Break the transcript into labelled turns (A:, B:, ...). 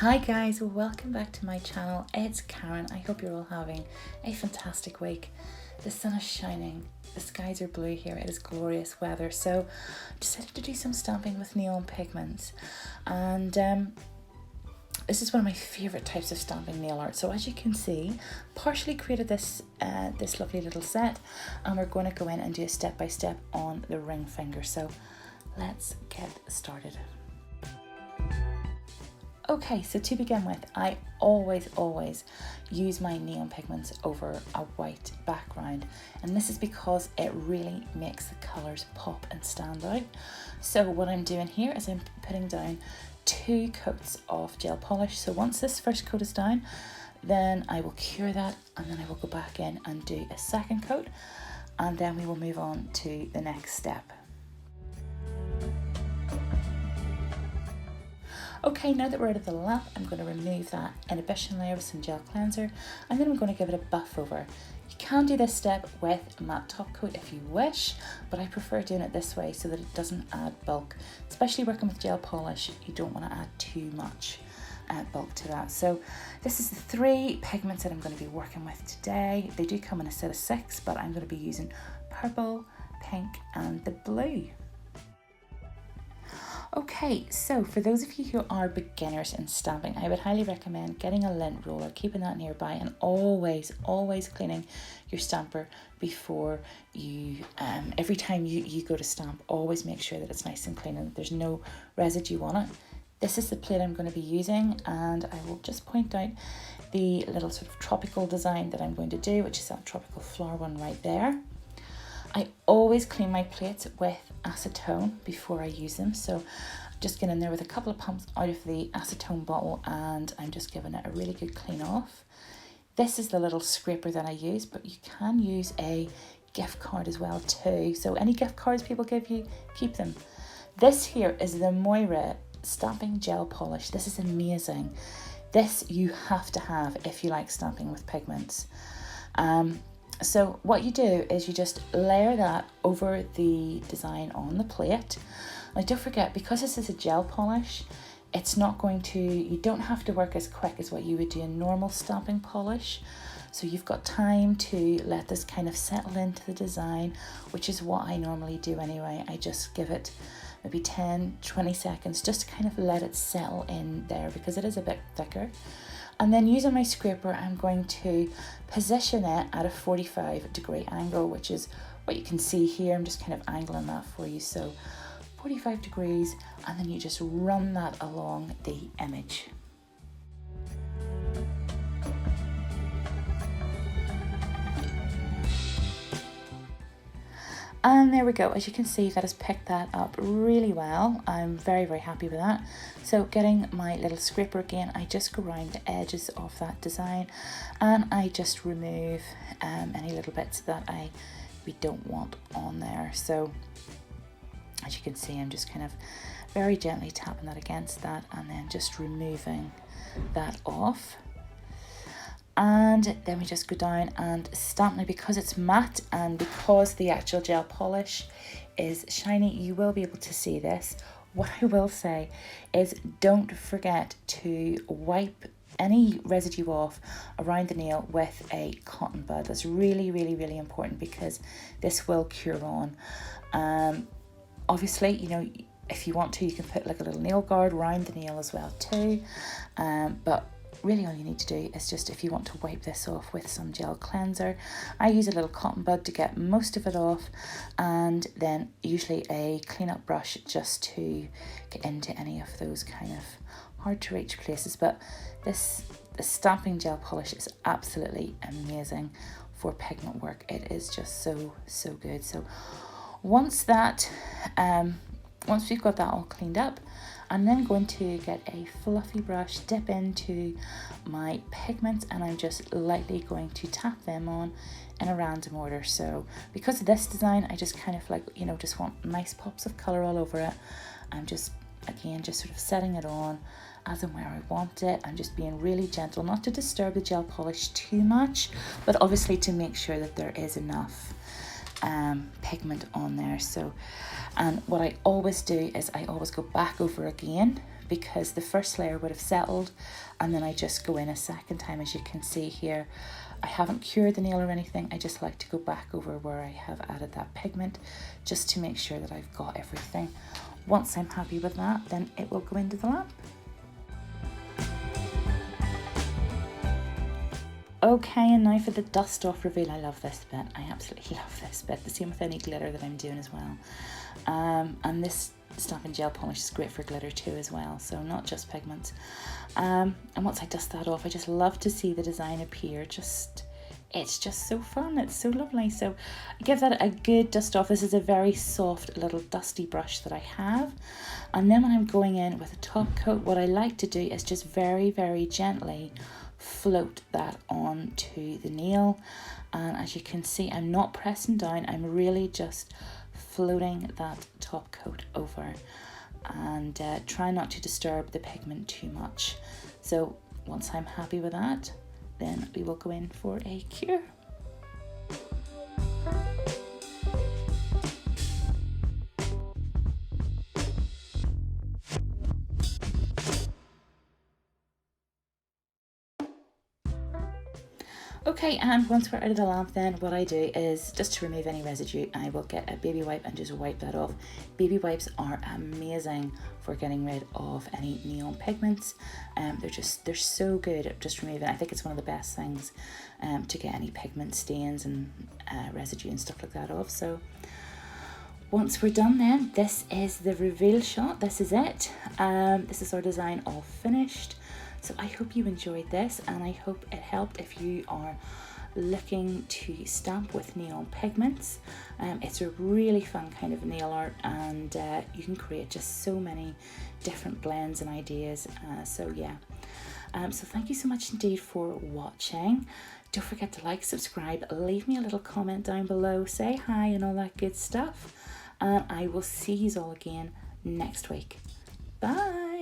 A: Hi guys, welcome back to my channel. It's Karen. I hope you're all having a fantastic week. The sun is shining, the skies are blue here, it is glorious weather, so I decided to do some stamping with Neon Pigments, and this is one of my favourite types of stamping nail art. So as you can see, partially created this this lovely little set, and we're going to go in and do a step-by-step on the ring finger. So let's get started. Okay, so to begin with, I always use my neon pigments over a white background, and this is because it really makes the colours pop and stand out. So what I'm doing here is I'm putting down 2 coats of gel polish. So once this first coat is down, then I will cure that, and then I will go back in and do a second coat, and then we will move on to the next step. Okay, now that we're out of the lamp, I'm going to remove that inhibition layer with some gel cleanser, and then I'm going to give it a buff over. You can do this step with a matte top coat if you wish, but I prefer doing it this way so that it doesn't add bulk. Especially working with gel polish, you don't want to add too much bulk to that. So this is the 3 pigments that I'm going to be working with today. They do come in a set of 6, but I'm going to be using purple, pink, and the blue. Okay, so for those of you who are beginners in stamping, I would highly recommend getting a lint roller, keeping that nearby, and always cleaning your stamper before you, every time you go to stamp, always make sure that it's nice and clean and that there's no residue on it. This is the plate I'm going to be using, and I will just point out the little sort of tropical design that I'm going to do, which is that tropical flower one right there. I always clean my plates with acetone before I use them, so just get in there with a couple of pumps out of the acetone bottle, and I'm just giving it a really good clean off. This is the little scraper that I use, but you can use a gift card as well too, so any gift cards people give you, keep them. This here is the Neweer stamping gel polish. This is amazing. This you have to have if you like stamping with pigments. So what you do is you just layer that over the design on the plate. Now don't forget, because this is a gel polish, it's not going to, you don't have to work as quick as what you would do in normal stamping polish. So you've got time to let this kind of settle into the design, which is what I normally do anyway. I just give it maybe 10-20 seconds just to kind of let it settle in there, because it is a bit thicker. And then using my scraper, I'm going to position it at a 45-degree angle, which is what you can see here. I'm just kind of angling that for you. So 45 degrees, and then you just run that along the image. And there we go. As you can see, that has picked that up really well. I'm very happy with that. So getting my little scraper again, I just go around the edges of that design, and I just remove any little bits that we don't want on there. So as you can see, I'm just kind of very gently tapping that against that, and then just removing that off. And then we just go down and stamp. Now because it's matte and because the actual gel polish is shiny, you will be able to see this. What I will say is don't forget to wipe any residue off around the nail with a cotton bud. That's really important, because this will cure on. Obviously, you know, if you want to, you can put like a little nail guard around the nail as well too, but really all you need to do is just, if you want to wipe this off with some gel cleanser, I use a little cotton bud to get most of it off, and then usually a cleanup brush just to get into any of those kind of hard to reach places. But the stamping gel polish is absolutely amazing for pigment work. It is just so good. So once we've got that all cleaned up, I'm then going to get a fluffy brush, dip into my pigments, and I'm just lightly going to tap them on in a random order. So because of this design, I just kind of like, you know, just want nice pops of colour all over it. I'm just, again, just sort of setting it on as and where I want it. I'm just being really gentle, not to disturb the gel polish too much, but obviously to make sure that there is enough pigment on there. So, and what I always do is I always go back over again, because the first layer would have settled, and then I just go in a second time. As you can see here, I haven't cured the nail or anything. I just like to go back over where I have added that pigment just to make sure that I've got everything. Once I'm happy with that, then it will go into the lamp. Okay, and now for the dust off reveal. I love this bit. I absolutely love this bit. The same with any glitter that I'm doing as well. And this stamping gel polish is great for glitter too as well, so not just pigments. And once I dust that off, I just love to see the design appear. It's just so fun. It's so lovely. So I give that a good dust off. This is a very soft little dusty brush that I have. And then when I'm going in with a top coat, what I like to do is just very, very gently float that onto the nail. And as you can see, I'm not pressing down. I'm really just floating that top coat over, and try not to disturb the pigment too much. So once I'm happy with that, then we will go in for a cure. Okay, and once we're out of the lamp, then what I do is, just to remove any residue, I will get a baby wipe and just wipe that off. Baby wipes are amazing for getting rid of any neon pigments. They're so good at just removing. I think it's one of the best things to get any pigment stains and residue and stuff like that off. So once we're done, then this is the reveal shot. This is it. This is our design all finished. So I hope you enjoyed this, and I hope it helped if you are looking to stamp with neon pigments. It's a really fun kind of nail art, and you can create just so many different blends and ideas. So yeah, so thank you so much indeed for watching. Don't forget to like, subscribe, leave me a little comment down below, say hi and all that good stuff. And I will see you all again next week. Bye.